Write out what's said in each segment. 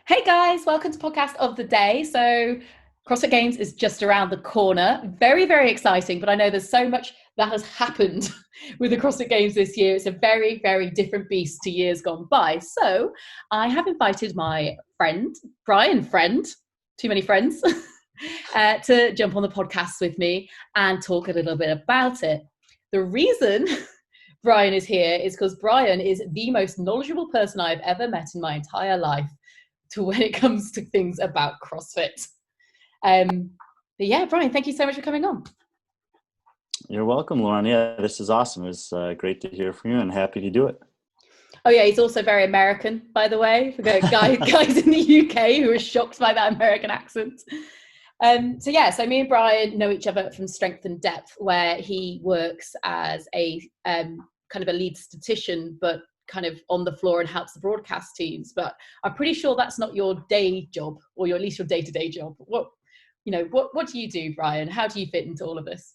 Hey guys, welcome to podcast of the day. So CrossFit Games is just around the corner. Very, very exciting, but I know there's so much that has happened with the CrossFit Games this year. It's a very, very different beast to years gone by. So I have invited my friend, Brian, too many friends, to jump on the podcast with me and talk a little bit about it. The reason Brian is here is because Brian is the most knowledgeable person I've ever met in my entire life to when it comes to things about CrossFit. But yeah, Brian, thank you so much for coming on. You're welcome, Lauren. Yeah, this is awesome. It was great to hear from you and happy to do it. Oh yeah, he's also very American, by the way. For the guys in the UK who are shocked by that American accent. So me and Brian know each other from Strength and Depth, where he works as a kind of a lead statistician, but kind of on the floor and helps the broadcast teams. But I'm pretty sure that's not your day job, or at least your day-to-day job. What do you do, Brian? How do you fit into all of this?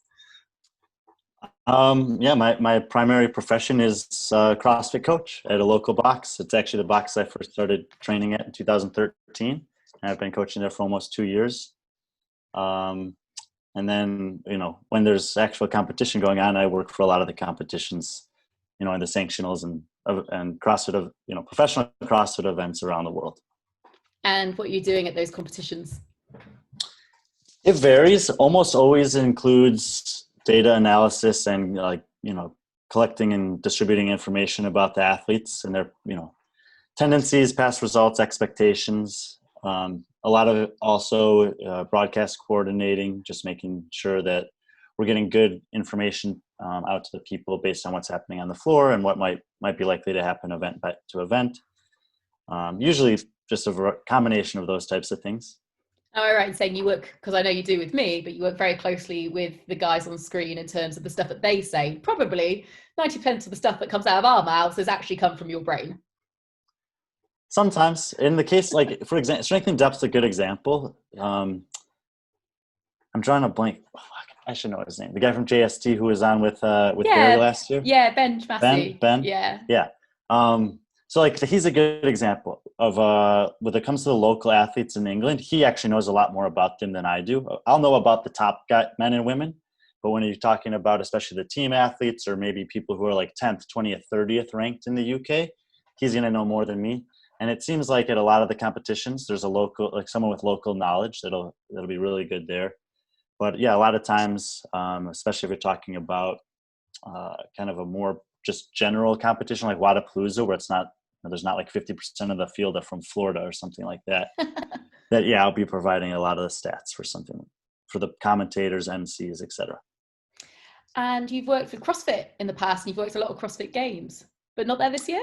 My primary profession is CrossFit coach at a local box. It's actually the box I first started training at in 2013. And I've been coaching there for almost 2 years. And then, when there's actual competition going on, I work for a lot of the competitions, in the Sanctionals and CrossFit professional CrossFit events around the world. And what are you doing at those competitions? It varies. Almost always includes data analysis and collecting and distributing information about the athletes and their, tendencies, past results, expectations. A lot of it also broadcast coordinating, just making sure that we're getting good information out to the people based on what's happening on the floor and what might be likely to happen event to event. Usually just a combination of those types of things. Am I right in saying you work, because I know you do with me, but you work very closely with the guys on screen in terms of the stuff that they say? Probably 90% of the stuff that comes out of our mouths has actually come from your brain. Sometimes. In the case, for example, Strength and Depth's a good example. I'm drawing a blank. I should know his name. The guy from JST who was on with Gary last year. Yeah, Ben Massey. Ben. Yeah. So he's a good example of when it comes to the local athletes in England. He actually knows a lot more about them than I do. I'll know about the top men and women, but when you're talking about especially the team athletes or maybe people who are 10th, 20th, 30th ranked in the UK, he's going to know more than me. And it seems like at a lot of the competitions, there's a local, someone with local knowledge that'll be really good there. But yeah, a lot of times, especially if you're talking about kind of a more just general competition like Wadapalooza, where there's not 50% of the field are from Florida or something like that. I'll be providing a lot of the stats for the commentators, MCs, etc. And you've worked with CrossFit in the past, and you've worked a lot of CrossFit Games, but not there this year?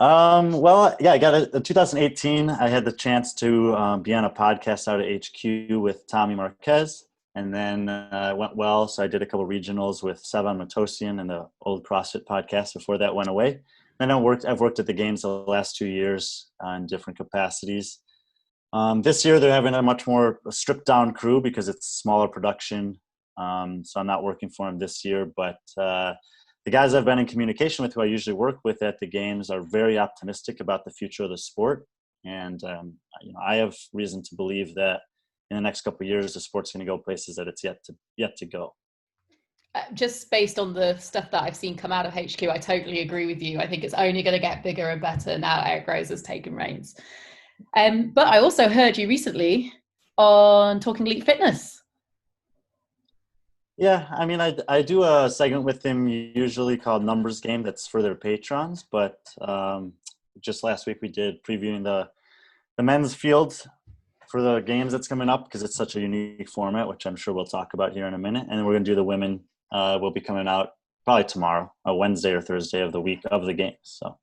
I got it. In 2018, I had the chance to be on a podcast out at HQ with Tommy Marquez, and then it went well. So I did a couple of regionals with Sevan Matosian and the old CrossFit podcast before that went away. Then I've worked at the games the last 2 years in different capacities. This year they're having a much more stripped down crew because it's smaller production. So I'm not working for them this year, but the guys I've been in communication with, who I usually work with at the games, are very optimistic about the future of the sport. And, I have reason to believe that in the next couple of years, the sport's going to go places that it's yet to go. Just based on the stuff that I've seen come out of HQ, I totally agree with you. I think it's only going to get bigger and better now Eric Rose has taken reins. But I also heard you recently on Talking Elite Fitness. Yeah, I do a segment with him usually called Numbers Game that's for their patrons, but just last week we did previewing the men's field for the games that's coming up because it's such a unique format, which I'm sure we'll talk about here in a minute. And then we're going to do the women will be coming out probably tomorrow, Wednesday or Thursday of the week of the games. So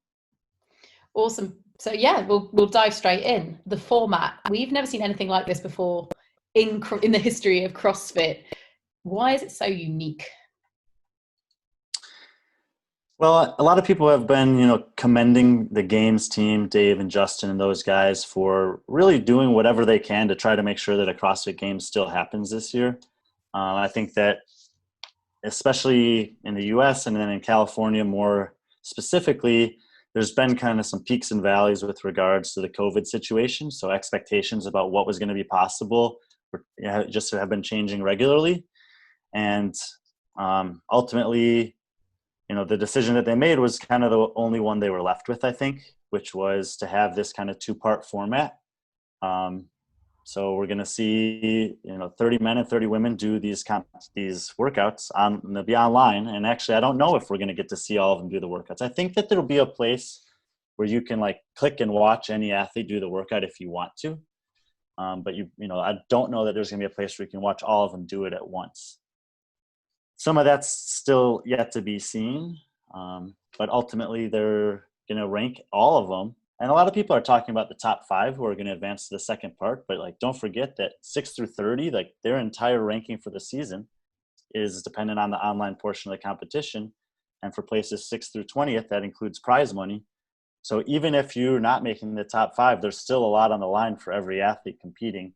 awesome. So yeah, we'll dive straight in. The format, we've never seen anything like this before in the history of CrossFit. Why is it so unique? Well, a lot of people have been, commending the games team, Dave and Justin and those guys, for really doing whatever they can to try to make sure that a CrossFit Games still happens this year. I think that especially in the US and then in California more specifically, there's been kind of some peaks and valleys with regards to the COVID situation. So expectations about what was going to be possible just have been changing regularly. And ultimately, the decision that they made was kind of the only one they were left with, I think, which was to have this kind of 2-part format. So we're going to see, 30 men and 30 women do these workouts they'll be online. And actually, I don't know if we're going to get to see all of them do the workouts. I think that there'll be a place where you can click and watch any athlete do the workout if you want to. But I don't know that there's going to be a place where you can watch all of them do it at once. Some of that's still yet to be seen. But ultimately, they're going to rank all of them. And a lot of people are talking about the top 5 who are going to advance to the second part. But don't forget that 6 through 30, their entire ranking for the season is dependent on the online portion of the competition. And for places 6 through 20th, that includes prize money. So even if you're not making the top 5, there's still a lot on the line for every athlete competing.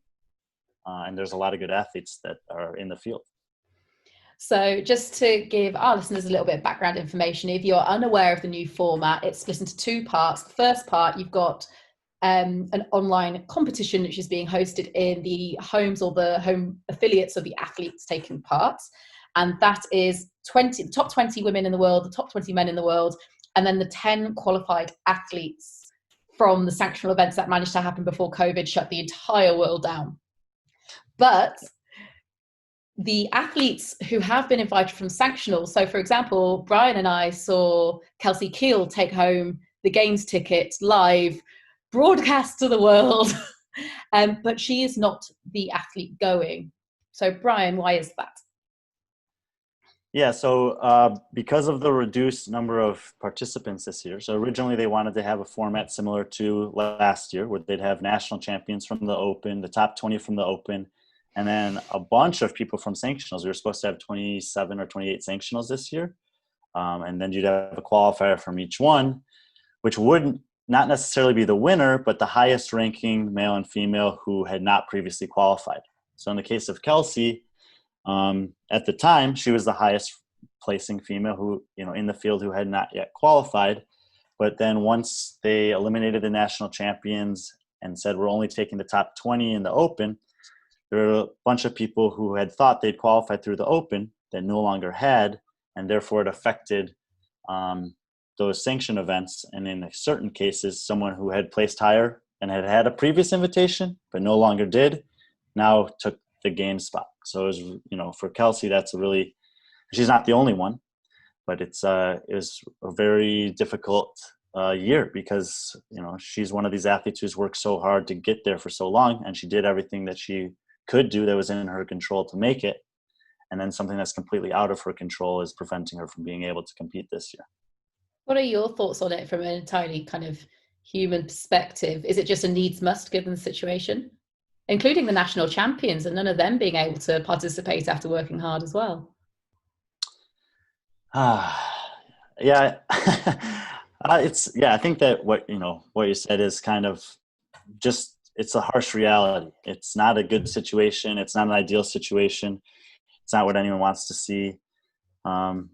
And there's a lot of good athletes that are in the field. So just to give our listeners a little bit of background information, if you're unaware of the new format, it's split into 2 parts. The first part, you've got an online competition which is being hosted in the homes or the home affiliates of the athletes taking part. And that is the top 20 women in the world, the top 20 men in the world, and then the 10 qualified athletes from the sanctional events that managed to happen before COVID shut the entire world down. But the athletes who have been invited from sanctionals, so for example, Brian and I saw Kelsey Keel take home the games ticket live, broadcast to the world, but she is not the athlete going. So Brian, why is that? Yeah, so because of the reduced number of participants this year, so originally they wanted to have a format similar to last year where they'd have national champions from the Open, the top 20 from the Open, and then a bunch of people from sanctionals. We were supposed to have 27 or 28 sanctionals this year. And then you'd have a qualifier from each one, which would not necessarily be the winner, but the highest ranking male and female who had not previously qualified. So in the case of Kelsey, at the time, she was the highest placing female who, in the field who had not yet qualified. But then once they eliminated the national champions and said, we're only taking the top 20 in the Open, there were a bunch of people who had thought they'd qualified through the Open that no longer had, and therefore it affected those sanction events. And in certain cases, someone who had placed higher and had had a previous invitation but no longer did, now took the game spot. So it was, for Kelsey, she's not the only one, but it was a very difficult year because, she's one of these athletes who's worked so hard to get there for so long, and she did everything that she could do that was in her control to make it. And then something that's completely out of her control is preventing her from being able to compete this year. What are your thoughts on it from an entirely kind of human perspective? Is it just a needs must given the situation, including the national champions and none of them being able to participate after working hard as well? Yeah. I think that what you said is kind of just, it's a harsh reality. It's not a good situation. It's not an ideal situation. It's not what anyone wants to see. And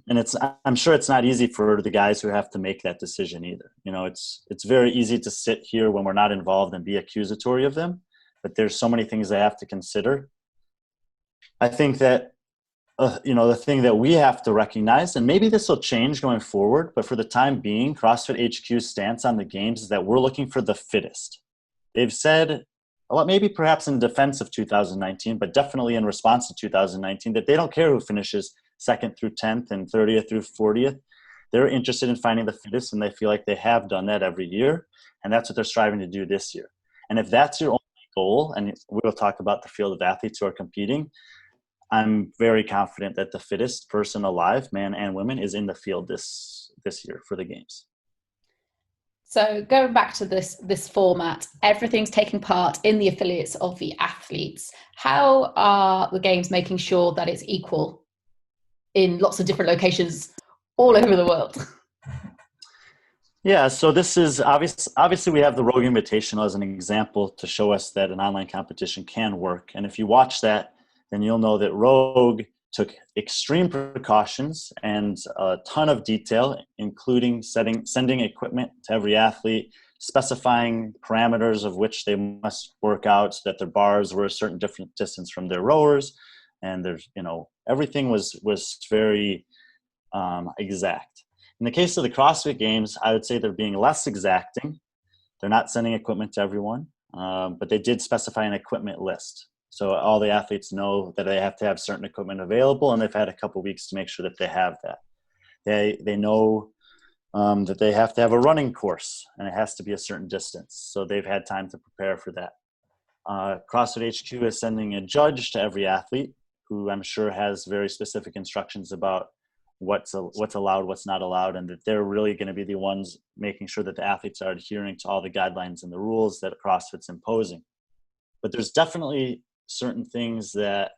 I'm sure it's not easy for the guys who have to make that decision either. It's very easy to sit here when we're not involved and be accusatory of them, but there's so many things they have to consider. I think that, the thing that we have to recognize, and maybe this will change going forward, but for the time being, CrossFit HQ's stance on the games is that we're looking for the fittest. They've said, well, maybe perhaps in defense of 2019, but definitely in response to 2019, that they don't care who finishes 2nd through 10th and 30th through 40th. They're interested in finding the fittest, and they feel like they have done that every year, and that's what they're striving to do this year. And if that's your only goal, and we'll talk about the field of athletes who are competing, I'm very confident that the fittest person alive, man and women, is in the field this year for the games. So going back to this format, everything's taking part in the affiliates of the athletes. How are the games making sure that it's equal in lots of different locations all over the world? Yeah, so this is obviously we have the Rogue Invitational as an example to show us that an online competition can work. And if you watch that, then you'll know that Rogue took extreme precautions and a ton of detail, including sending equipment to every athlete, specifying parameters of which they must work out so that their bars were a certain different distance from their rowers. And there's, everything was very exact. In the case of the CrossFit Games, I would say they're being less exacting. They're not sending equipment to everyone, but they did specify an equipment list. So all the athletes know that they have to have certain equipment available, and they've had a couple weeks to make sure that they have that. They know that they have to have a running course, and it has to be a certain distance. So they've had time to prepare for that. CrossFit HQ is sending a judge to every athlete who I'm sure has very specific instructions about what's allowed, what's not allowed, and that they're really going to be the ones making sure that the athletes are adhering to all the guidelines and the rules that CrossFit's imposing. But there's definitely certain things that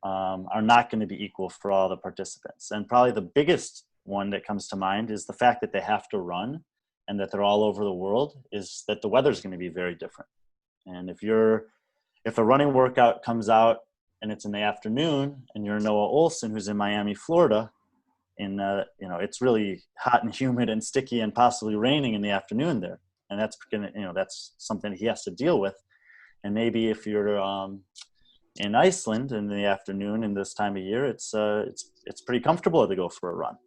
are not going to be equal for all the participants. And probably the biggest one that comes to mind is the fact that they have to run and that they're all over the world, is that the weather's going to be very different. And if a running workout comes out and it's in the afternoon and you're Noah Olson, who's in Miami, Florida, and it's really hot and humid and sticky and possibly raining in the afternoon there. And that's that's something he has to deal with. And maybe if you're in Iceland in the afternoon in this time of year, it's pretty comfortable to go for a run.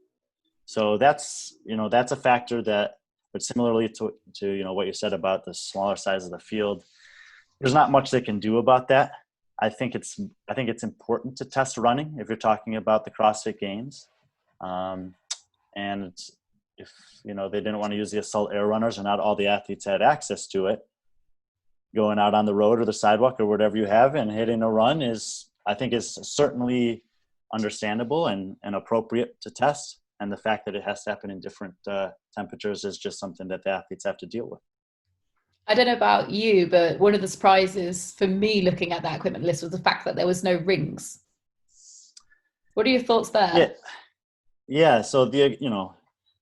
So that's a factor that, but similarly to what you said about the smaller size of the field, there's not much they can do about that. I think it's important to test running if you're talking about the CrossFit Games. And if they didn't want to use the assault air runners, or not all the athletes had access to it, going out on the road or the sidewalk or whatever you have and hitting a run is certainly understandable and appropriate to test. And the fact that it has to happen in different temperatures is just something that the athletes have to deal with. I don't know about you, but one of the surprises for me looking at that equipment list was the fact that there was no rings. What are your thoughts there? Yeah. So the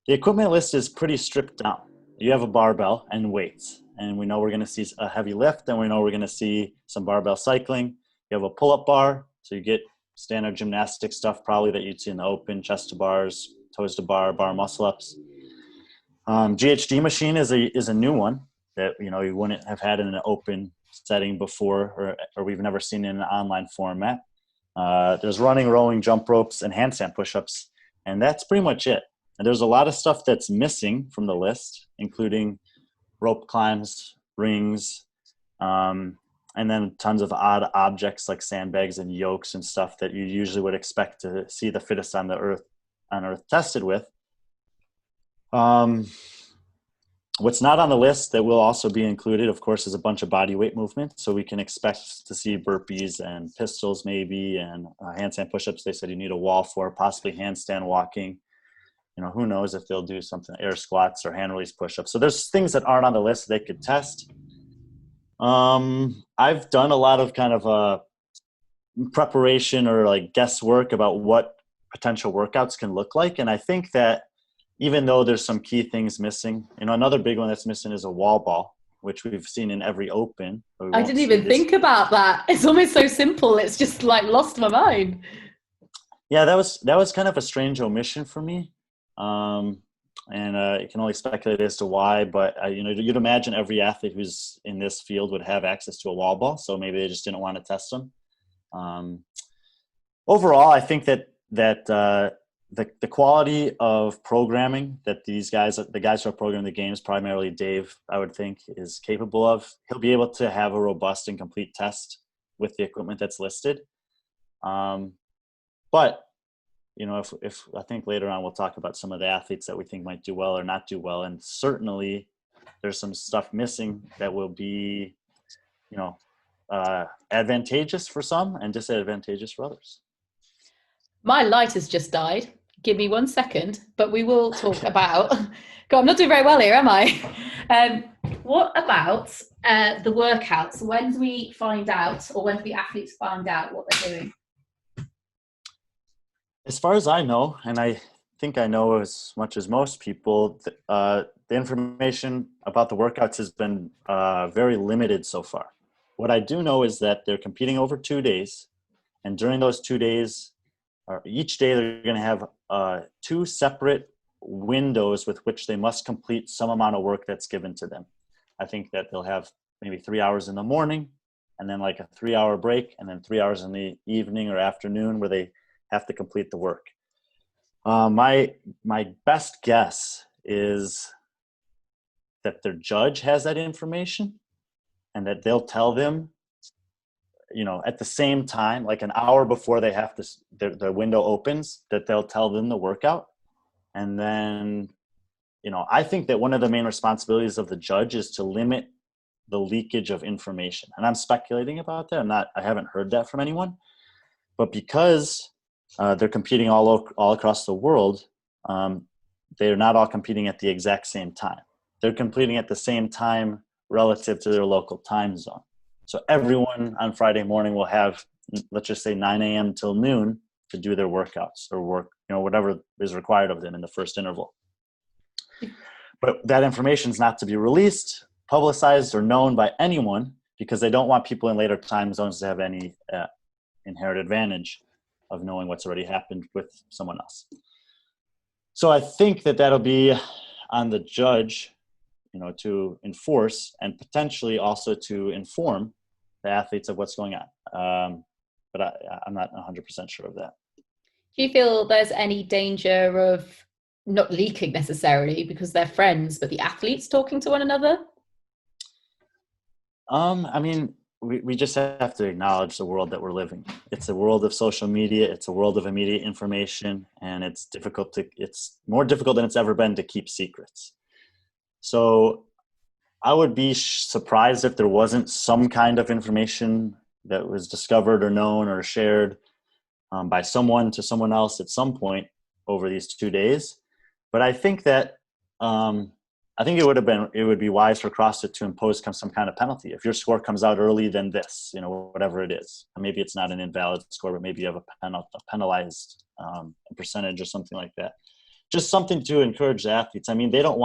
equipment list is pretty stripped down. You have a barbell and weights, and we know we're going to see a heavy lift, and we know we're going to see some barbell cycling. You have a pull-up bar, so you get standard gymnastic stuff probably that you'd see in the open: chest to bars, toes to bar muscle ups. Ghg Machine is a new one that you wouldn't have had in an open setting before, or we've never seen in an online format. There's running, rowing, jump ropes, and handstand push-ups, and that's pretty much it. And there's a lot of stuff that's missing from the list, including rope climbs, rings, and then tons of odd objects like sandbags and yokes and stuff that you usually would expect to see the fittest on Earth tested with. What's not on the list that will also be included, of course, is a bunch of body weight movement. So we can expect to see burpees and pistols maybe, and handstand push-ups. They said you need a wall for, possibly handstand walking. Who knows if they'll do something, air squats or hand release push-ups. So there's things that aren't on the list they could test. I've done a lot of kind of preparation or like guesswork about what potential workouts can look like. And I think that even though there's some key things missing, another big one that's missing is a wall ball, which we've seen in every open. I didn't even think about that. It's almost so simple. It's just like lost my mind. Yeah, that was kind of a strange omission for me. And you can only speculate as to why, but you'd imagine every athlete who's in this field would have access to a wall ball, so maybe they just didn't want to test them. Overall, I think that the quality of programming that the guys who are programming the games, primarily Dave, I would think, is capable of, he'll be able to have a robust and complete test with the equipment that's listed. But if I think later on we'll talk about some of the athletes that we think might do well or not do well, and certainly there's some stuff missing that will be, advantageous for some and disadvantageous for others. My light has just died. Give me 1 second, but we will talk about. God, I'm not doing very well here, am I? What about the workouts? When do we find out, or when do the athletes find out what they're doing? As far as I know, and I think I know as much as most people, the information about the workouts has been very limited so far. What I do know is that they're competing over 2 days, and during those 2 days, or each day they're going to have 2 separate windows with which they must complete some amount of work that's given to them. I think that they'll have maybe 3 hours in the morning, and then like a 3-hour break, and then 3 hours in the evening or afternoon where they have to complete the work. My best guess is that their judge has that information, and that they'll tell them, at the same time, like an hour before they have to, their window opens, that they'll tell them the workout. And then, I think that one of the main responsibilities of the judge is to limit the leakage of information. And I'm speculating about that. I haven't heard that from anyone, but because they're competing all across the world, they're not all competing at the exact same time. They're competing at the same time relative to their local time zone. So everyone on Friday morning will have, let's just say 9 a.m. till noon to do their workouts or work, whatever is required of them in the first interval. But that information is not to be released, publicized, or known by anyone, because they don't want people in later time zones to have any inherent advantage of knowing what's already happened with someone else. So I think that that'll be on the judge, to enforce and potentially also to inform the athletes of what's going on. But I'm not 100% sure of that. Do you feel there's any danger of not leaking necessarily because they're friends, but the athletes talking to one another? I mean, we just have to acknowledge the world that we're living. It's a world of social media. It's a world of immediate information, and it's more difficult than it's ever been to keep secrets. So I would be surprised if there wasn't some kind of information that was discovered or known or shared by someone to someone else at some point over these 2 days. But I think that it would be wise for CrossFit to impose some kind of penalty. If your score comes out early, then this, whatever it is. Maybe it's not an invalid score, but maybe you have a penalized percentage or something like that. Just something to encourage the athletes. I mean, they're not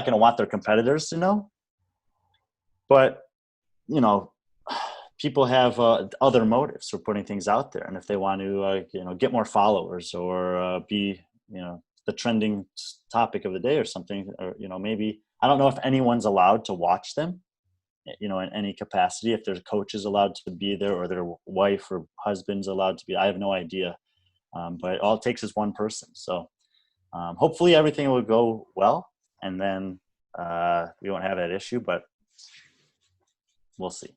going to want their competitors to know, but people have other motives for putting things out there. And if they want to, get more followers or be, the trending topic of the day or something, or, maybe, I don't know if anyone's allowed to watch them, in any capacity, if their coach is allowed to be there or their wife or husband's allowed to be, I have no idea. But all it takes is one person. So hopefully everything will go well, and then we won't have that issue, but we'll see.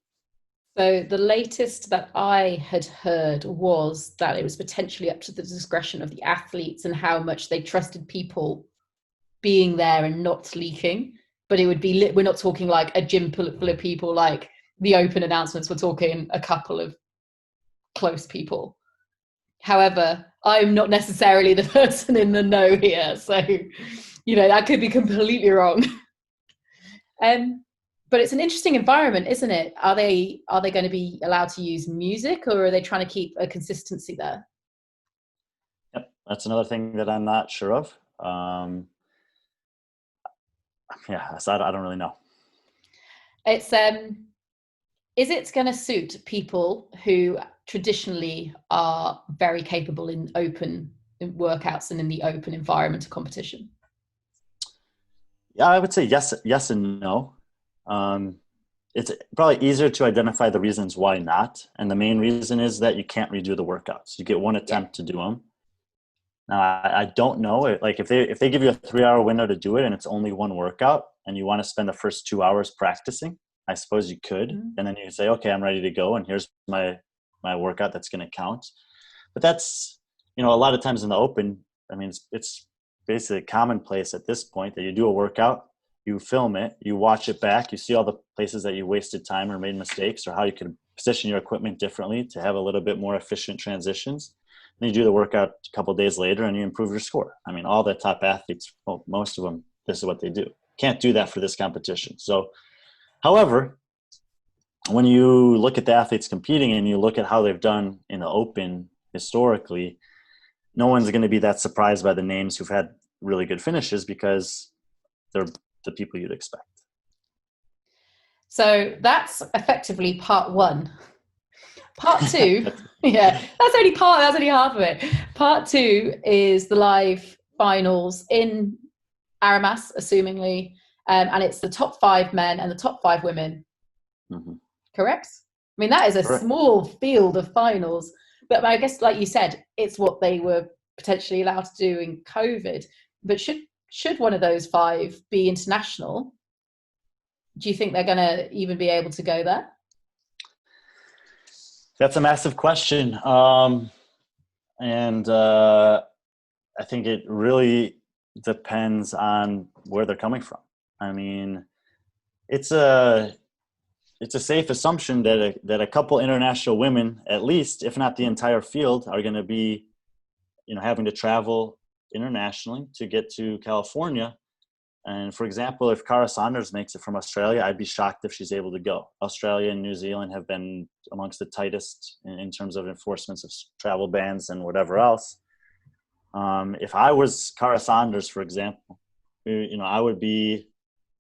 So the latest that I had heard was that it was potentially up to the discretion of the athletes and how much they trusted people being there and not leaking. But it would be, we're not talking like a gym full of people like the open announcements, we're talking a couple of close people. However, I'm not necessarily the person in the know here. So, that could be completely wrong. But it's an interesting environment, isn't it? Are they going to be allowed to use music, or are they trying to keep a consistency there? Yep, that's another thing that I'm not sure of. So I don't really know. It's is it going to suit people who traditionally are very capable in open workouts and in the open environment of competition? Yeah, I would say yes and no. It's probably easier to identify the reasons why not. And the main reason is that you can't redo the workouts. You get one attempt to do them. Now, I don't know, like if they give you a 3-hour window to do it and it's only one workout and you want to spend the first 2 hours practicing, I suppose you could. Mm-hmm. And then you can say, okay, I'm ready to go. And here's my workout that's going to count. But that's, a lot of times in the open, I mean, it's basically commonplace at this point that you do a workout, you film it, you watch it back, you see all the places that you wasted time or made mistakes or how you could position your equipment differently to have a little bit more efficient transitions. And you do the workout a couple of days later and you improve your score. I mean, all the top athletes, well, most of them, this is what they do. Can't do that for this competition. So, however, when you look at the athletes competing and you look at how they've done in the open historically, no one's going to be that surprised by the names who've had really good finishes because they're the people you'd expect. So that's effectively part one. Part two, yeah, that's only half of it. Part two is the live finals in Aramas, assumingly, and it's the top 5 men and the top 5 women. Mm-hmm. Correct? I mean, that is a Correct. small field of finals, but I guess, like you said, it's what they were potentially allowed to do in COVID. But should one of those 5 be international, do you think they're going to even be able to go there? That's a massive question. And I think it really depends on where they're coming from. I mean, it's a safe assumption that a couple international women, at least, if not the entire field, are going to be, having to travel internationally to get to California. And for example, if Cara Saunders makes it from Australia, I'd be shocked if she's able to go. Australia and New Zealand have been amongst the tightest in terms of enforcements of travel bans and whatever else. If I was Cara Saunders, for example, I would be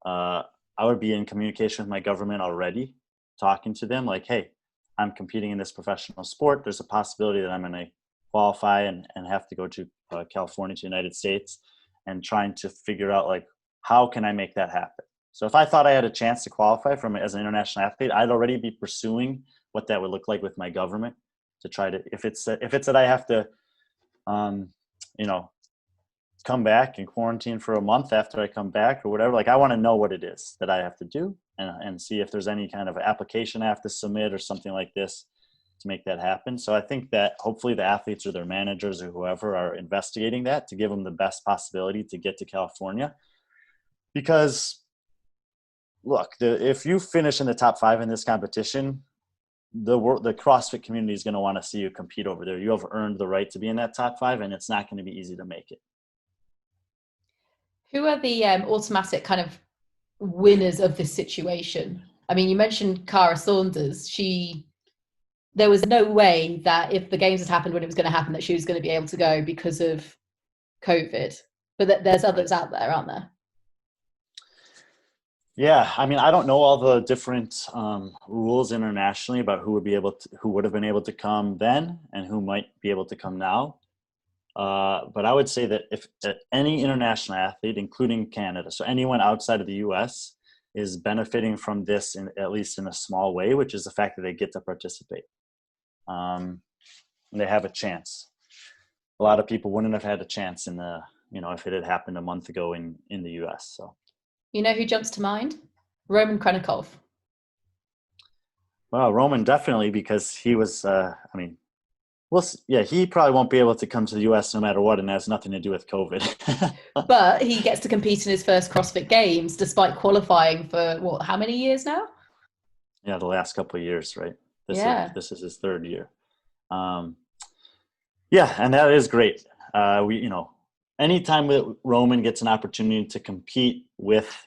in communication with my government already, talking to them like, hey, I'm competing in this professional sport. There's a possibility that I'm going to qualify and have to go to California, to the United States, and trying to figure out, like, how can I make that happen? So if I thought I had a chance to qualify as an international athlete, I'd already be pursuing what that would look like with my government to try to, if it's that I have to, come back and quarantine for a month after I come back or whatever, like, I want to know what it is that I have to do and see if there's any kind of application I have to submit or something like this to make that happen. So I think that hopefully the athletes or their managers or whoever are investigating that to give them the best possibility to get to California. Because look, if you finish in the top 5 in this competition, the CrossFit community is going to want to see you compete over there. You have earned the right to be in that top 5, and it's not going to be easy to make it. Who are the automatic kind of winners of this situation? I mean, you mentioned Cara Saunders. There was no way that if the games had happened when it was going to happen, that she was going to be able to go because of COVID. But there's others out there, aren't there? Yeah, I mean, I don't know all the different rules internationally about who would have been able to come then and who might be able to come now. But I would say that if any international athlete, including Canada, so anyone outside of the U.S., is benefiting from this, at least in a small way, which is the fact that they get to participate. And they have a chance. A lot of people wouldn't have had a chance if it had happened a month ago in the U.S. So. You know who jumps to mind? Roman Krenikov. Well, Roman definitely, because he was, he probably won't be able to come to the U.S. no matter what, and it has nothing to do with COVID. But he gets to compete in his first CrossFit Games, despite qualifying for, how many years now? Yeah, the last couple of years, right? This is his 3rd year. And that is great. Anytime that Roman gets an opportunity to compete with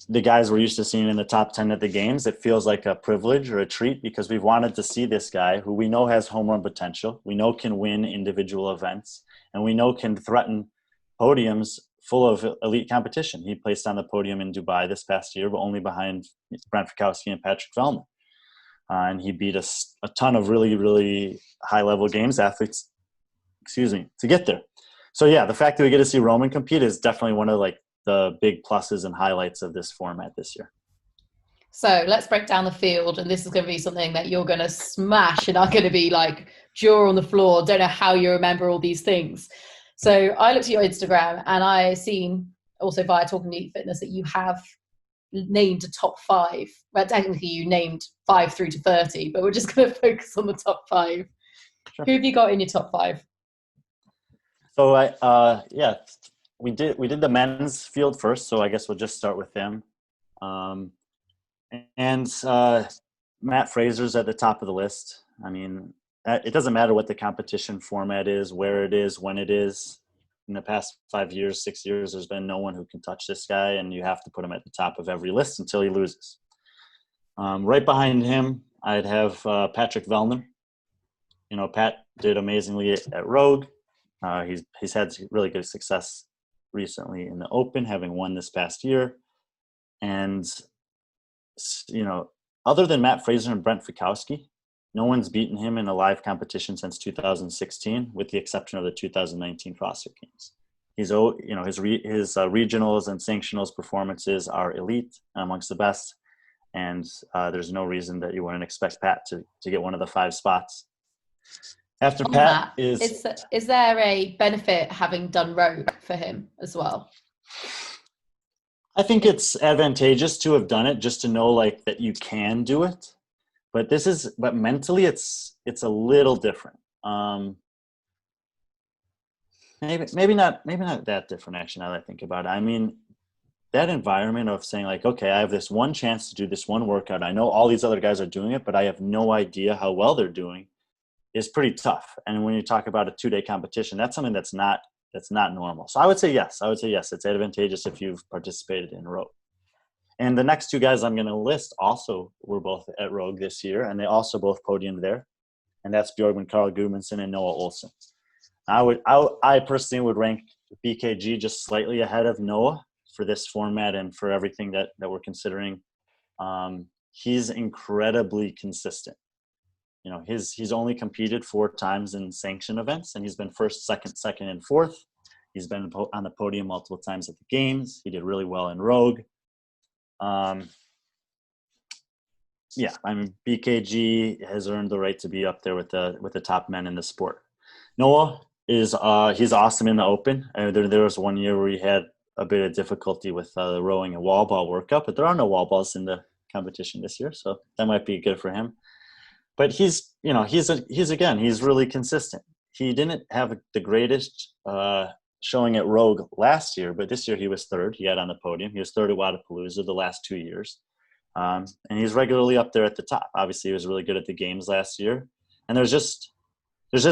the guys we're used to seeing in the top 10 at the games, it feels like a privilege or a treat, because we've wanted to see this guy who we know has home run potential, we know can win individual events, and we know can threaten podiums full of elite competition. He placed on the podium in Dubai this past year, but only behind Brent Fikowski and Patrick Velnan. And he beat a ton of really, really high-level games athletes, to get there. So yeah, the fact that we get to see Roman compete is definitely one of the big pluses and highlights of this format this year. So let's break down the field, and this is going to be something that you're going to smash and are going to be like jaw on the floor. Don't know how you remember all these things. So I looked at your Instagram, and I seen also via Talking Elite Fitness that you have named a top 5. Well, technically you named 5 through to 30, but we're just going to focus on the top 5. Sure. Who have you got in your top 5? So we did the men's field first, so I guess we'll just start with them. Matt Fraser's at the top of the list. I mean, it doesn't matter what the competition format is, where it is, when it is. In the past 5 years, 6 years, there's been no one who can touch this guy, and you have to put him at the top of every list until he loses. Right behind him, I'd have Patrick Velnan. Pat did amazingly at Rogue. He's had really good success recently in the Open, having won this past year. And, other than Matt Fraser and Brent Fikowski, No one's beaten him in a live competition since 2016, with the exception of the 2019 CrossFit Games. His regionals and sanctionals performances are elite and amongst the best, and there's no reason that you wouldn't expect Pat to get one of the 5 spots. After On Pat that, is there a benefit having done Rogue for him as well? I think it's advantageous to have done it, just to know like that you can do it. But mentally it's a little different. Maybe not that different, actually, now that I think about it. I mean, that environment of saying like, okay, I have this one chance to do this one workout. I know all these other guys are doing it, but I have no idea how well they're doing, is pretty tough. And when you talk about a 2-day competition, that's something that's not normal. So I would say yes. It's advantageous if you've participated in Rogue. And the next 2 guys I'm going to list also were both at Rogue this year, and they also both podiumed there. And that's Bjorgman Carl Gudmundsson and Noah Olsen. I personally would rank BKG just slightly ahead of Noah for this format and for everything that we're considering. He's incredibly consistent. You know, he's only competed 4 times in sanction events, and he's been first, second, and fourth. He's been on the podium multiple times at the games. He did really well in Rogue. Yeah, I mean, BKG has earned the right to be up there with the top men in the sport. Noah is he's awesome in the open. There was one year where he had a bit of difficulty with the rowing and wall ball workout, but there are no wall balls in the competition this year, so that might be good for him. But he's really consistent. He didn't have the greatest showing at Rogue last year, but this year he was third. He got on the podium. He was third at Wadapalooza the last 2 years. And he's regularly up there at the top. Obviously, he was really good at the games last year. And there's just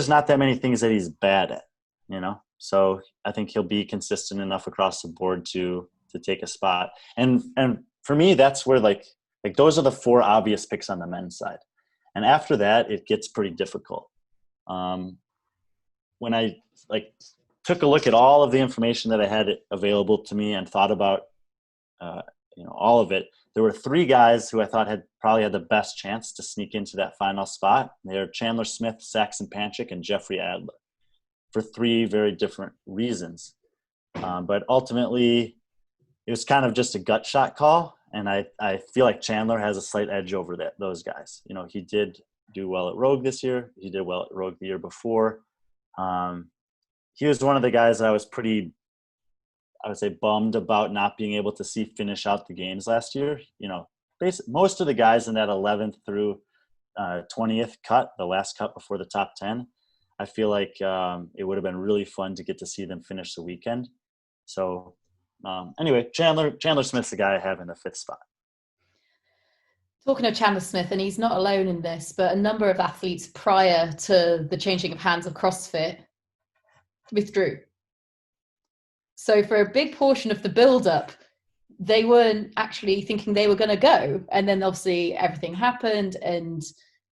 not that many things that he's bad at, you know? So I think he'll be consistent enough across the board to take a spot. And for me, that's where like those are the 4 obvious picks on the men's side. And after that, it gets pretty difficult. When I took a look at all of the information that I had available to me and thought about all of it, there were 3 guys who I thought probably had the best chance to sneak into that final spot. They're Chandler Smith, Saxon Panchik, and Jeffrey Adler, for 3 very different reasons. But ultimately, it was kind of just a gut shot call. And I feel like Chandler has a slight edge over those guys. You know, he did do well at Rogue this year. He did well at Rogue the year before. He was one of the guys that I was pretty, I would say, bummed about not being able to see finish out the games last year. You know, most of the guys in that 11th through 20th cut, the last cut before the top 10, I feel like it would have been really fun to get to see them finish the weekend. So anyway, Chandler Smith's the guy I have in the 5th spot. Talking of Chandler Smith, and he's not alone in this, but a number of athletes prior to the changing of hands of CrossFit withdrew. So for a big portion of the build-up, they weren't actually thinking they were going to go. And then obviously everything happened and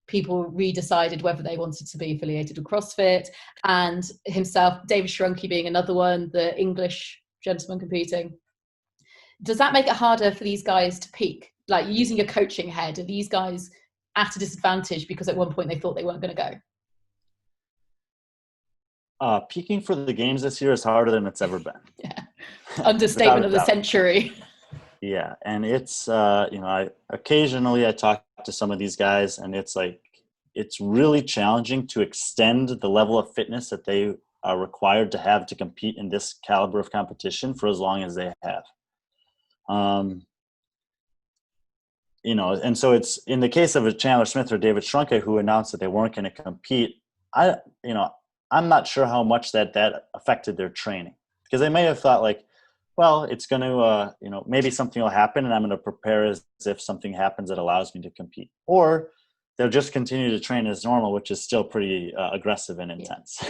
people redecided whether they wanted to be affiliated with CrossFit. And himself, David Schweinke being another one, the English gentleman competing. Does that make it harder for these guys to peak? Like, using a coaching head, are these guys at a disadvantage because at one point they thought they weren't going to go? Peaking for the games this year is harder than it's ever been. Yeah. Understatement of the century. Yeah. And it's, I occasionally talk to some of these guys, and it's like, it's really challenging to extend the level of fitness that they are required to have to compete in this caliber of competition for as long as they have. And so it's in the case of a Chandler Smith or David Schweinke who announced that they weren't going to compete. I'm not sure how much that affected their training, because they may have thought like, well, it's going to, maybe something will happen and I'm going to prepare as if something happens that allows me to compete. Or they'll just continue to train as normal, which is still pretty aggressive and intense.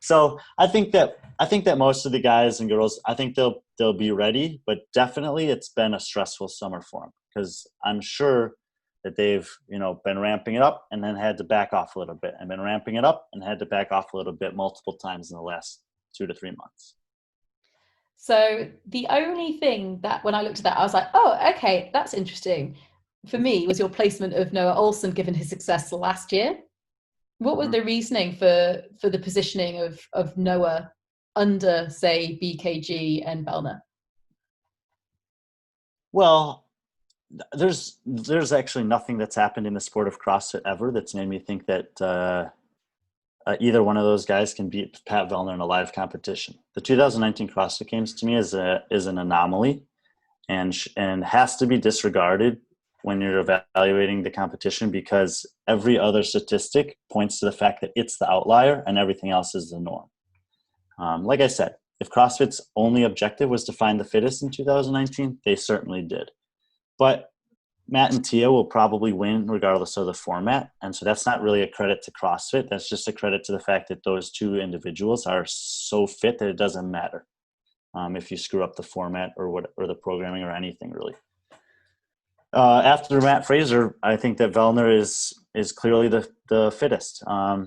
So I think that most of the guys and girls, I think they'll be ready, but definitely it's been a stressful summer for them, because I'm sure that they've, been ramping it up and then had to back off a little bit, and been ramping it up and had to back off a little bit multiple times in the last 2 to 3 months. So the only thing that when I looked at that, I was like, oh, okay, that's interesting. for me, was your placement of Noah Olsen, given his success last year. What was the reasoning for the positioning of Noah under, say, BKG and Velnan? Well, there's actually nothing that's happened in the sport of CrossFit ever that's made me think that either one of those guys can beat Pat Velnan in a live competition. The 2019 CrossFit Games to me is an anomaly, and has to be disregarded when you're evaluating the competition, because every other statistic points to the fact that it's the outlier and everything else is the norm. Like I said, if CrossFit's only objective was to find the fittest in 2019, they certainly did. But Matt and Tia will probably win regardless of the format. And so that's not really a credit to CrossFit. That's just a credit to the fact that those two individuals are so fit that it doesn't matter if you screw up the format or the programming or anything really. After Matt Fraser, I think that Velnan is clearly the fittest.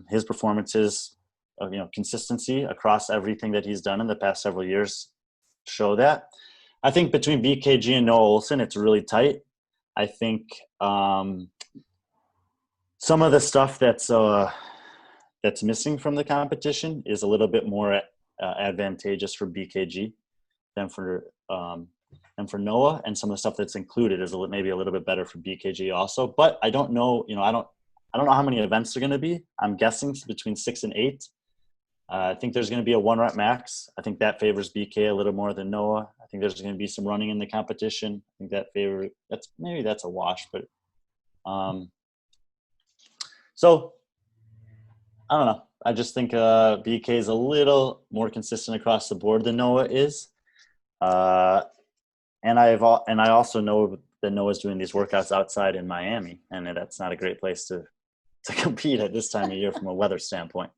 His performances, consistency across everything that he's done in the past several years show that. I think between BKG and Noah Olsen, it's really tight. I think some of the stuff that's missing from the competition is a little bit more advantageous for BKG than for Noah, and some of the stuff that's included is maybe a little bit better for BKG also. But I don't know. I don't know how many events are going to be. I'm guessing between 6 and 8. I think there's going to be a 1 rep max. I think that favors BK a little more than Noah. I think there's going to be some running in the competition. I think that's a wash, but so I don't know. I just think BK is a little more consistent across the board than Noah is. And I also know that Noah's doing these workouts outside in Miami, and that's not a great place to compete at this time of year from a weather standpoint.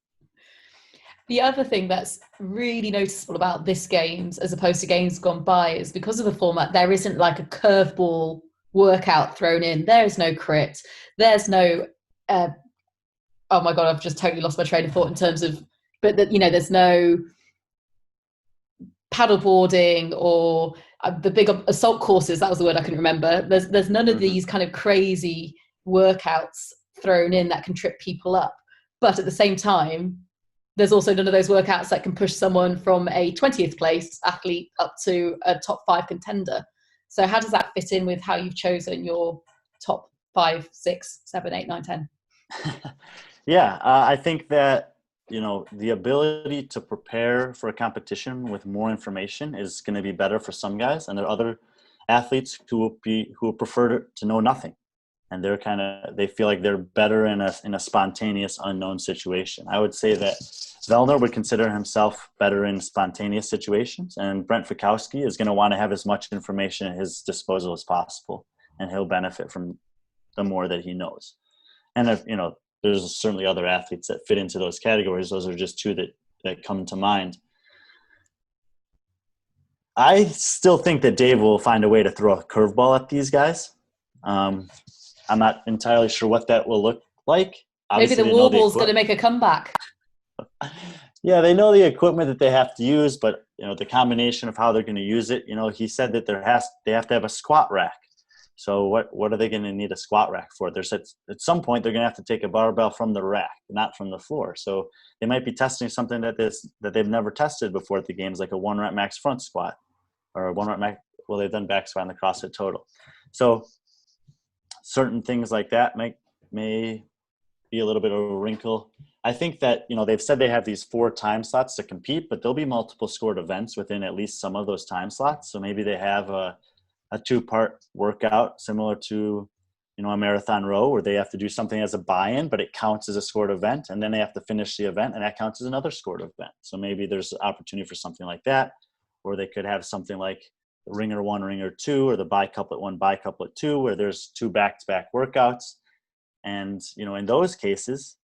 The other thing that's really noticeable about this games, as opposed to games gone by, is because of the format, there isn't like a curveball workout thrown in. There is no crit. There's no, oh my God, I've just totally lost my train of thought in terms of, but there's no paddleboarding or the big assault courses. That was the word I couldn't remember. There's none of these kind of crazy workouts thrown in that can trip people up. But at the same time, there's also none of those workouts that can push someone from a 20th place athlete up to a top 5 contender. So how does that fit in with how you've chosen your top 5, 6, 7, 8, 9, 10? Yeah, I think that, the ability to prepare for a competition with more information is going to be better for some guys. And there are other athletes who prefer to know nothing. And they feel like they're better in a spontaneous, unknown situation. I would say that Velnan would consider himself better in spontaneous situations, and Brent Fikowski is going to want to have as much information at his disposal as possible, and he'll benefit from the more that he knows. And if, there's certainly other athletes that fit into those categories. Those are just two that come to mind. I still think that Dave will find a way to throw a curveball at these guys. I'm not entirely sure what that will look like. Obviously, maybe the warble's going to make a comeback. Yeah, they know the equipment that they have to use, but the combination of how they're going to use it. He said that they have to have a squat rack. So what are they going to need a squat rack for? There's at some point they're going to have to take a barbell from the rack, not from the floor. So they might be testing something that they've never tested before at the games, like a 1 rep max front squat or a 1 rep max. Well, they've done back squat in the CrossFit Total. So certain things like that may be a little bit of a wrinkle. I think that, they've said they have these 4 time slots to compete, but there'll be multiple scored events within at least some of those time slots. So maybe they have a 2-part workout similar to, a marathon row, where they have to do something as a buy-in, but it counts as a scored event. And then they have to finish the event, and that counts as another scored event. So maybe there's an opportunity for something like that, or they could have something like the ringer 1, ringer 2, or the bicouplet 1, bicouplet 2, where there's 2 back-to-back workouts. And, in those cases,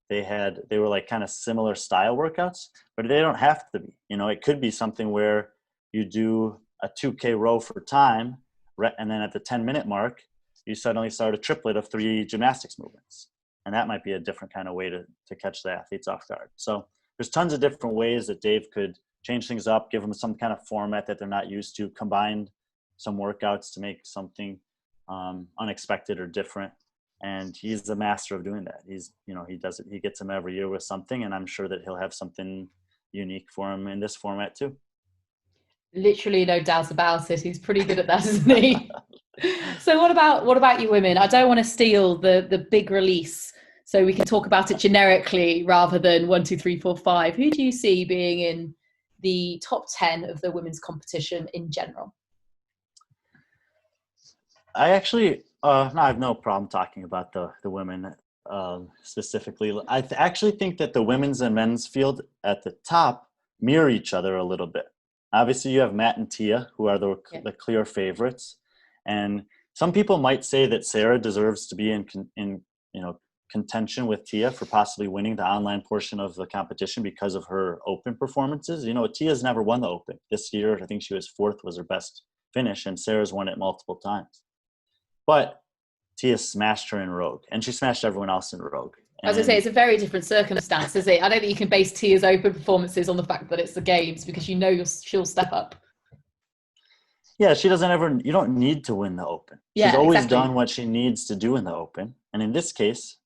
they were like kind of similar style workouts, but they don't have to be. It could be something where you do a 2K row for time, and then at the 10-minute mark, you suddenly start a triplet of 3 gymnastics movements. And that might be a different kind of way to catch the athletes off guard. So there's tons of different ways that Dave could change things up, give them some kind of format that they're not used to, combine some workouts to make something unexpected or different. And he's the master of doing that. He does it. He gets them every year with something, and I'm sure that he'll have something unique for him in this format too. Literally no doubt about it. He's pretty good at that, isn't he? So what about you women? I don't want to steal the big release, so we can talk about it generically rather than 1, 2, 3, 4, 5. Who do you see being in the top 10 of the women's competition in general? I actually, no, I have no problem talking about the women specifically. I actually think that the women's and men's field at the top mirror each other a little bit. Obviously, you have Matt and Tia, who are the clear favorites, and some people might say that Sarah deserves to be in contention with Tia for possibly winning the online portion of the competition because of her open performances. Tia's never won the open. This year, I think she was 4th, was her best finish, and Sarah's won it multiple times. But Tia smashed her in Rogue, and she smashed everyone else in Rogue. As I say, it's a very different circumstance, isn't it? I don't think you can base Tia's open performances on the fact that it's the games, because she'll step up. Yeah, she doesn't ever. You don't need to win the open. She's always done what she needs to do in the open, and in this case,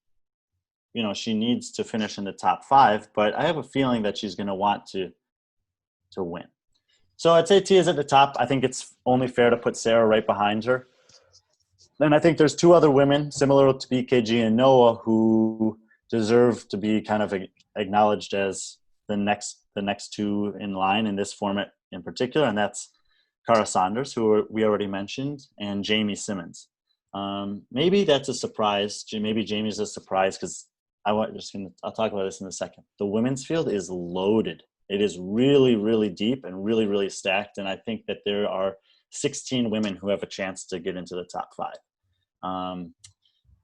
she needs to finish in the top 5. But I have a feeling that she's going to want to win. So I'd say Tia's at the top. I think it's only fair to put Sarah right behind her. And I think there's 2 other women similar to BKG and Noah who deserve to be kind of acknowledged as the next 2 in line in this format in particular, and that's Cara Saunders, who we already mentioned, and Jamie Simmons. Maybe that's a surprise. Maybe Jamie's a surprise because I'll talk about this in a second. The women's field is loaded. It is really, really deep and really, really stacked, and I think that there are 16 women who have a chance to get into the top 5.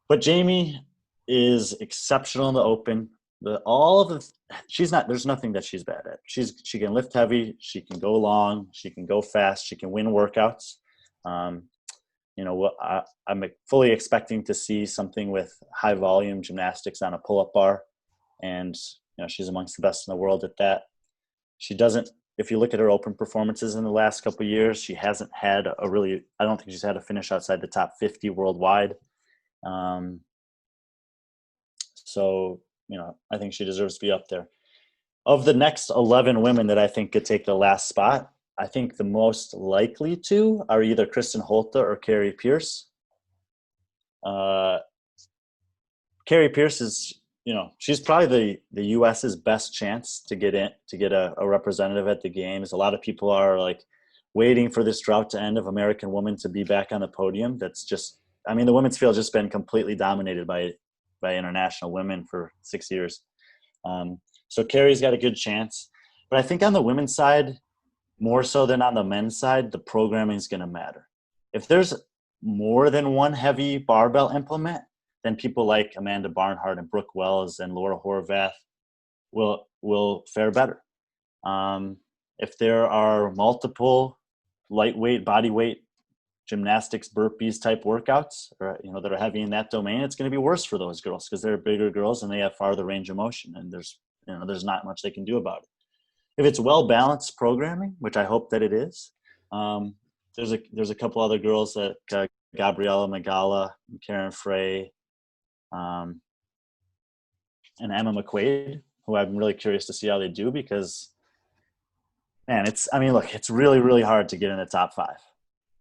But Jamie is exceptional in the open. There's nothing that she's bad at. She can lift heavy, she can go long, she can go fast, she can win workouts. I'm fully expecting to see something with high volume gymnastics on a pull-up bar, and she's amongst the best in the world at that. If you look at her open performances in the last couple of years, she hasn't had I don't think she's had a finish outside the top 50 worldwide. So, I think she deserves to be up there. Of the next 11 women that I think could take the last spot, I think the most likely to are either Kristen Holte or Carrie Pierce. Carrie Pierce is, she's probably the U.S.'s best chance to get a representative at the games. A lot of people are waiting for this drought to end of American women to be back on the podium. That's just, the women's field has just been completely dominated by international women for 6 years. So Carrie's got a good chance. But I think on the women's side, more so than on the men's side, the programming is going to matter. If there's more than one heavy barbell implement, then people like Amanda Barnhart and Brooke Wells and Laura Horvath will fare better. If there are multiple lightweight, bodyweight gymnastics, burpees type workouts, or, that are heavy in that domain, it's going to be worse for those girls because they're bigger girls and they have farther range of motion, and there's not much they can do about it. If it's well-balanced programming, which I hope that it is, there's a couple other girls that Gabriella Magala, Karen Frey, and Emma Mcquaid, who I'm really curious to see how they do because, man, it's really, really hard to get in the top 5.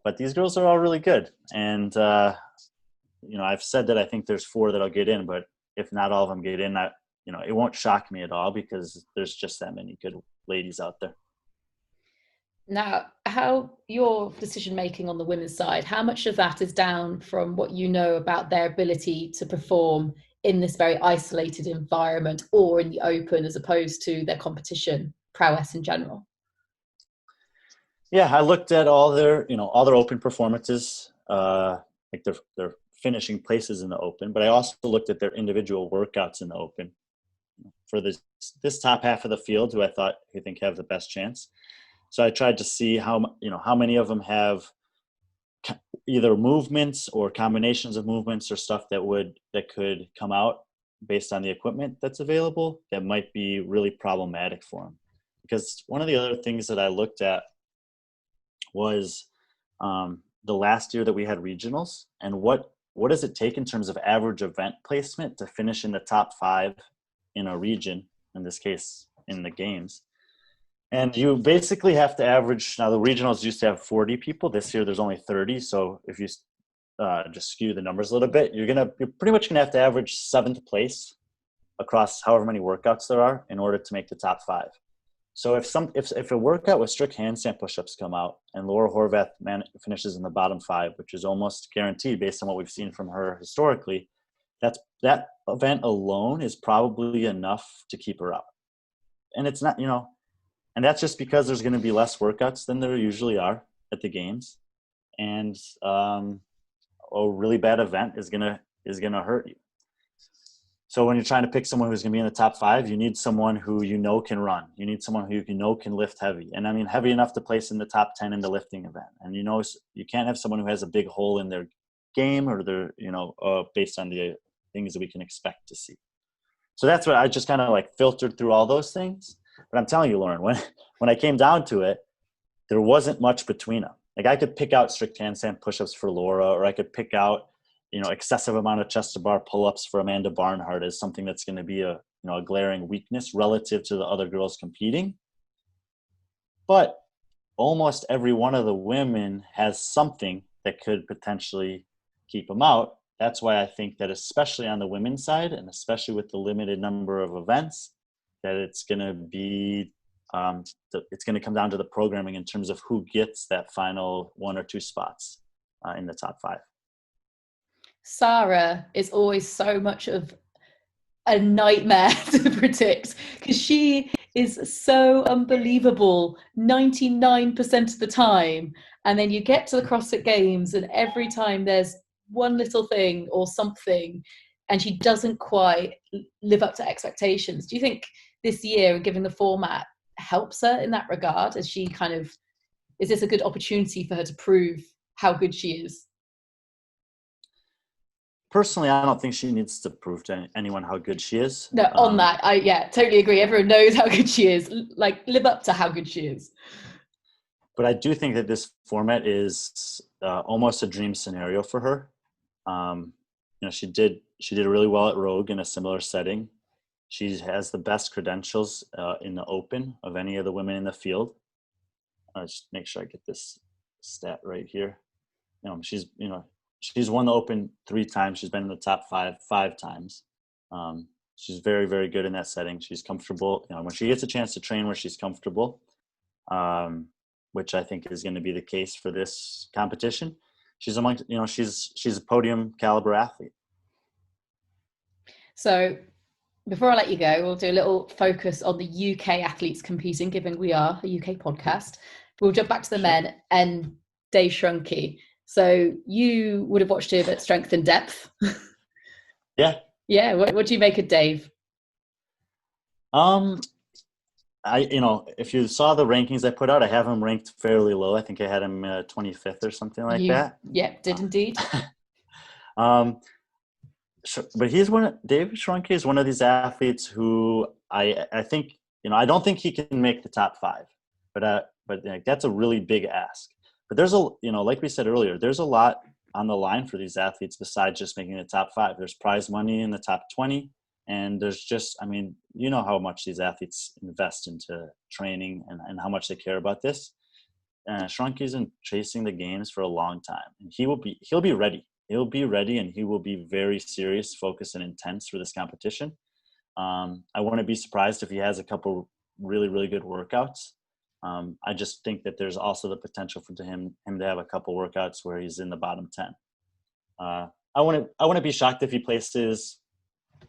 But these girls are all really good. And, I've said that I think there's 4 that'll get in, but if not all of them get in, it won't shock me at all because there's just that many good ladies out there. Now, how your decision making on the women's side, how much of that is down from what you know about their ability to perform in this very isolated environment or in the open as opposed to their competition prowess in general? Yeah, I looked at all their open performances, like their finishing places in the open, but I also looked at their individual workouts in the open for this top half of the field who I think have the best chance. So I tried to see how many of them have either movements or combinations of movements or stuff that could come out based on the equipment that's available that might be really problematic for them. Because one of the other things that I looked at was the last year that we had regionals, and what does it take in terms of average event placement to finish in the top 5 in a region, in this case in the games. And you basically have to average, now the regionals used to have 40 people. This year there's only 30. So if you just skew the numbers a little bit, you're pretty much gonna have to average 7th place across however many workouts there are in order to make the top 5. So if a workout with strict handstand push-ups come out and Laura Horvath finishes in the bottom 5, which is almost guaranteed based on what we've seen from her historically, that event alone is probably enough to keep her up. And it's not, and that's just because there's going to be less workouts than there usually are at the games. And a really bad event is gonna hurt you. So when you're trying to pick someone who's going to be in the top 5, you need someone who can run. You need someone who can lift heavy. And I mean, heavy enough to place in the top 10 in the lifting event. And you can't have someone who has a big hole in their game or their, based on the things that we can expect to see. So that's what I just kind of like filtered through all those things. But I'm telling you, Lauren, when I came down to it, there wasn't much between them. Like I could pick out strict handstand push-ups for Laura, or I could pick out excessive amount of chest to bar pull-ups for Amanda Barnhart as something that's going to be a glaring weakness relative to the other girls competing. But almost every one of the women has something that could potentially keep them out. That's why I think that especially on the women's side, and especially with the limited number of events, that it's going to be it's going to come down to the programming in terms of who gets that final 1 or 2 spots in the top 5. Sarah is always so much of a nightmare to predict because she is so unbelievable 99% of the time. And then you get to the CrossFit Games and every time there's one little thing or something and she doesn't quite live up to expectations. Do you think this year, given the format, helps her in that regard? Is this a good opportunity for her to prove how good she is? Personally, I don't think she needs to prove to anyone how good she is. No, on that, I totally agree. Everyone knows how good she is. Like, live up to how good she is. But I do think that this format is almost a dream scenario for her. She did really well at Rogue in a similar setting. She has the best credentials in the Open of any of the women in the field. Just make sure I get this stat right here. She's won the Open 3 times. She's been in the top 5 times. She's very, very good in that setting. She's comfortable. When she gets a chance to train where she's comfortable, which I think is going to be the case for this competition, she's a podium caliber athlete. So before I let you go, we'll do a little focus on the UK athletes competing, given we are a UK podcast. We'll jump back to the men and Dave Schweinke. So you would have watched him at Strength and Depth. Yeah. Yeah. What do you make of Dave? If you saw the rankings I put out, I have him ranked fairly low. I think I had him 25th or something like that. Yeah, did indeed. But Dave Schweinke is one of these athletes who I think, I don't think he can make the top 5, but that's a really big ask. But there's like we said earlier, there's a lot on the line for these athletes besides just making the top 5. There's prize money in the top 20. And there's just, how much these athletes invest into training and how much they care about this. Schweinke's been chasing the games for a long time. And he'll be ready. He'll be ready and he will be very serious, focused, and intense for this competition. I wouldn't be surprised if he has a couple really, really good workouts. I just think that there's also the potential for him to have a couple workouts where he's in the bottom 10. I wouldn't be shocked if he places,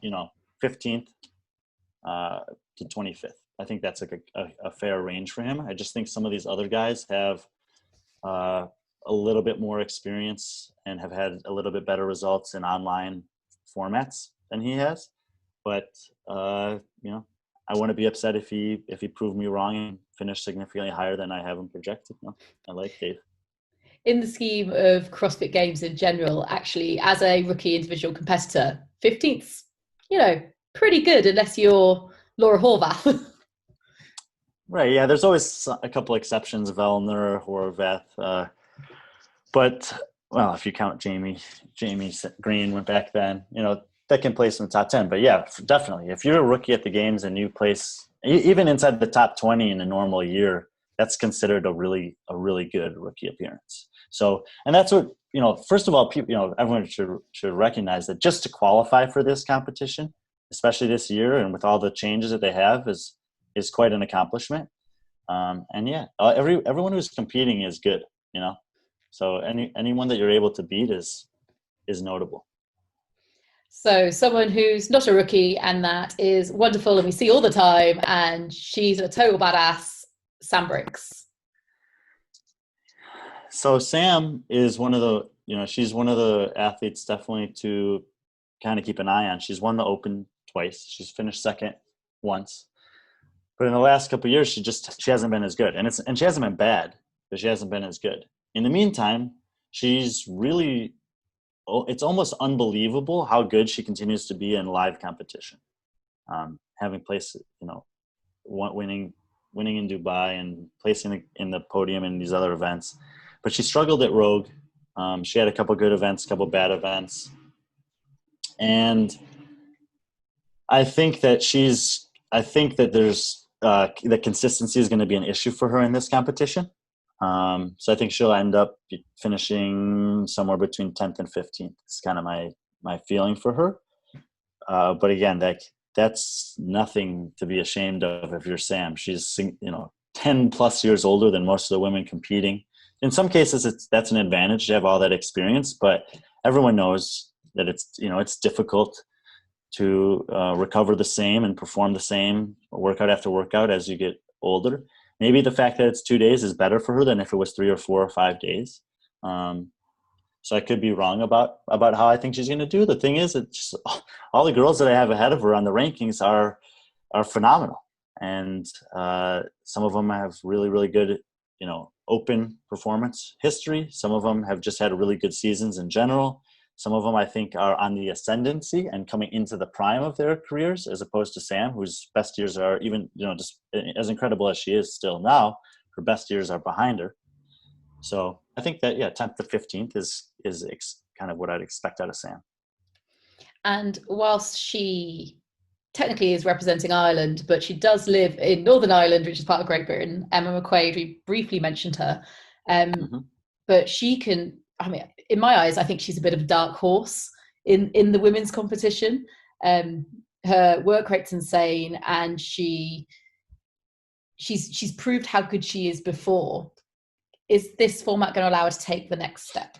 15th to 25th. I think that's like a fair range for him. I just think some of these other guys have a little bit more experience and have had a little bit better results in online formats than he has. But I wouldn't be upset if he proved me wrong and finished significantly higher than I have him projected. No, I like Dave. In the scheme of CrossFit Games in general, actually, as a rookie individual competitor, 15th, pretty good unless you're Laura Horvath. Right, yeah, there's always a couple exceptions, Velnan, Horvath. But well, if you count Jamie Green went back then, that can place in the top 10. But yeah, definitely. If you're a rookie at the games and you place even inside the top 20 in a normal year, that's considered a really good rookie appearance. So, and that's what, first of all, people, everyone should recognize that just to qualify for this competition, especially this year and with all the changes that they have, is quite an accomplishment. And yeah, everyone who's competing is good, So anyone that you're able to beat is notable. So someone who's not a rookie and that is wonderful and we see all the time, and she's a total badass, Sambrix. So Sam is one of the, she's one of the athletes definitely to kind of keep an eye on. She's won the Open twice. She's finished second once. But in the last couple of years, she hasn't been as good. And she hasn't been bad, but she hasn't been as good. In the meantime, she's really, it's almost unbelievable how good she continues to be in live competition. Having placed, winning in Dubai and placing in the podium in these other events. But she struggled at Rogue. She had a couple good events, a couple bad events. And I think that there's that consistency is going to be an issue for her in this competition. So I think she'll end up finishing somewhere between 10th and 15th. It's kind of my feeling for her. But again, that's nothing to be ashamed of if you're Sam. She's 10 plus years older than most of the women competing. In some cases, that's an advantage to have all that experience, but everyone knows that it's difficult to recover the same and perform the same workout after workout as you get older. Maybe the fact that it's 2 days is better for her than if it was 3 or 4 or 5 days. So I could be wrong about how I think she's going to do. The thing is, it's just, all the girls that I have ahead of her on the rankings are phenomenal, and some of them have really, really good, open performance history. Some of them have just had really good seasons in general. Some of them I think are on the ascendancy and coming into the prime of their careers, as opposed to Sam, whose best years are even, just as incredible as she is still now, her best years are behind her. So I think that, 10th to 15th is kind of what I'd expect out of Sam. And whilst she technically is representing Ireland, but she does live in Northern Ireland, which is part of Great Britain. Emma Mcquaid, we briefly mentioned her. But she can, in my eyes, I think she's a bit of a dark horse in the women's competition. Her work rate's insane, and she's proved how good she is before. Is this format going to allow her to take the next step?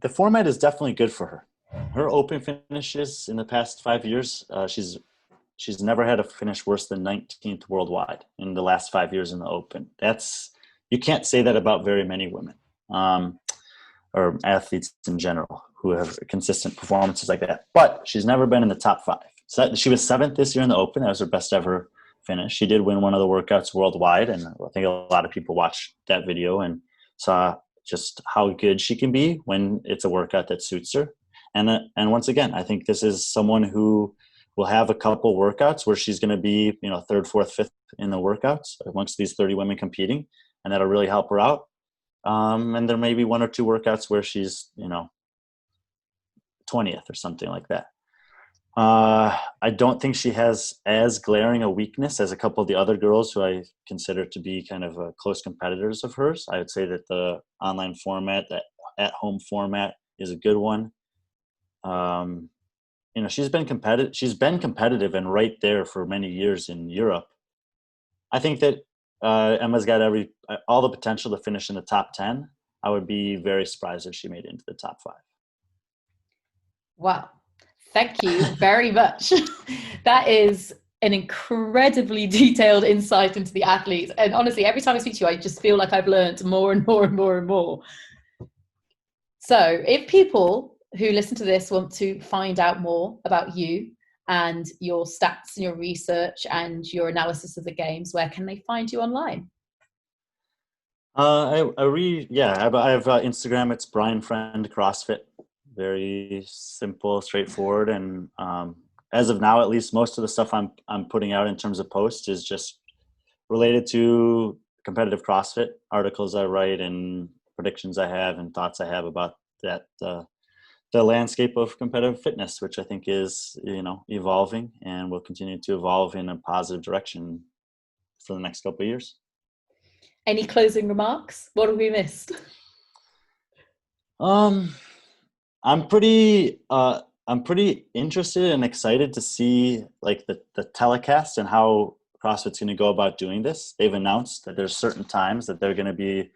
The format is definitely good for her. Her open finishes in the past 5 years, she's never had a finish worse than 19th worldwide in the last 5 years in the open. You can't say that about very many women or athletes in general who have consistent performances like that. But she's never been in the top 5. So she was 7th this year in the open. That was her best ever finish. She did win one of the workouts worldwide, and I think a lot of people watched that video and saw just how good she can be when it's a workout that suits her. And once again, I think this is someone who will have a couple workouts where she's going to be, 3rd, 4th, 5th in the workouts amongst these 30 women competing, and that'll really help her out. And there may be 1 or 2 workouts where she's, 20th or something like that. I don't think she has as glaring a weakness as a couple of the other girls who I consider to be kind of close competitors of hers. I would say that the online format, that at-home format, is a good one. She's been competitive. She's been competitive and right there for many years in Europe. I think that Emma's got all the potential to finish in the top 10. I would be very surprised if she made it into the top 5. Wow. Thank you very much. That is an incredibly detailed insight into the athletes. And honestly, every time I speak to you, I just feel like I've learned more and more and more and more. So if people who listen to this want to find out more about you and your stats and your research and your analysis of the games, where can they find you online? I have Instagram. It's Brian Friend CrossFit. Very simple, straightforward, and as of now, at least, most of the stuff I'm putting out in terms of posts is just related to competitive CrossFit articles I write and predictions I have and thoughts I have about that, the landscape of competitive fitness, which I think is, evolving and will continue to evolve in a positive direction for the next couple of years. Any closing remarks? What have we missed? I'm pretty interested and excited to see like the telecast and how CrossFit's going to go about doing this. They've announced that there's certain times that they're going to be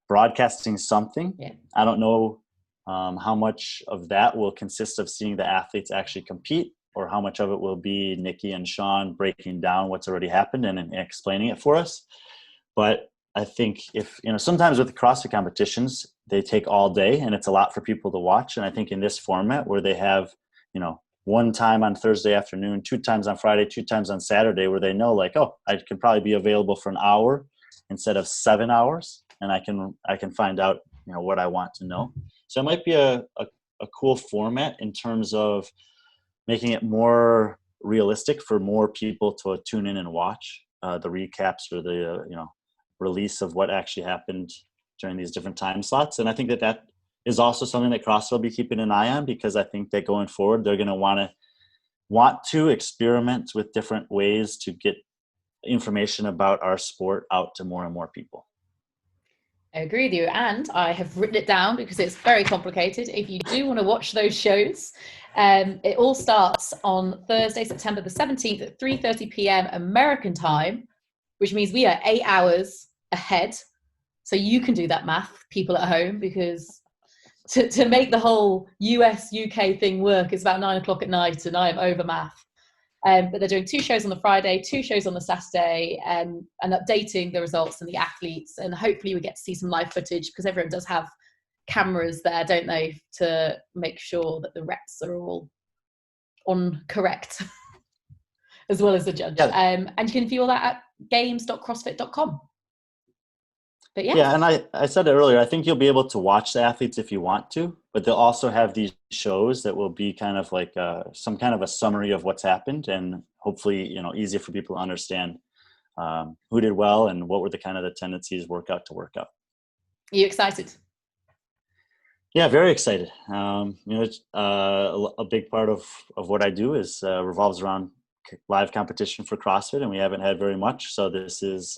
broadcasting something. Yeah. I don't know how much of that will consist of seeing the athletes actually compete, or how much of it will be Nikki and Sean breaking down what's already happened and explaining it for us. But I think if, sometimes with the CrossFit competitions, they take all day and it's a lot for people to watch. And I think in this format where they have, one time on Thursday afternoon, 2 times on Friday, 2 times on Saturday, where they know like, oh, I can probably be available for an hour instead of 7 hours. And I can find out, what I want to know. So it might be a cool format in terms of making it more realistic for more people to tune in and watch the recaps or the, release of what actually happened during these different time slots. And I think that is also something that CrossFit will be keeping an eye on, because I think that going forward, they're going to want to experiment with different ways to get information about our sport out to more and more people. I agree with you, and I have written it down because it's very complicated. If you do want to watch those shows, it all starts on Thursday, September the 17th at 3:30 p.m. American time, which means we are 8 hours ahead. So you can do that math, people at home, because to make the whole US, UK thing work, it's about 9 o'clock at night and I am over math. But they're doing 2 shows on the Friday, 2 shows on the Saturday, and updating the results and the athletes. And hopefully we get to see some live footage, because everyone does have cameras there, don't they, to make sure that the reps are all on correct, as well as the judge. Yeah. And you can view all that at games.crossfit.com. But yeah, and I said it earlier, I think you'll be able to watch the athletes if you want to, but they'll also have these shows that will be kind of like some kind of a summary of what's happened, and hopefully, easier for people to understand who did well and what were the kind of the tendencies workout to workout. Are you excited? Yeah, very excited. A big part of what I do is revolves around live competition for CrossFit, and we haven't had very much. So this is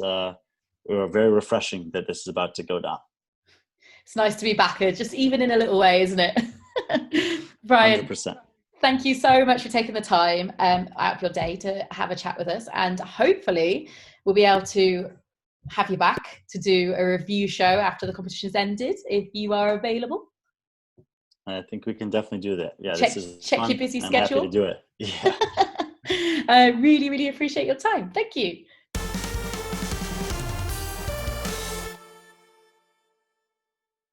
very refreshing that this is about to go down. It's nice to be back, just even in a little way, isn't it? Brian, 100%. Thank you so much for taking the time out of your day to have a chat with us, and hopefully we'll be able to have you back to do a review show after the competition's ended, if you are available. I think we can definitely do that. Yeah, check your busy schedule. I'm happy to do it. Yeah. I really, really appreciate your time. Thank you.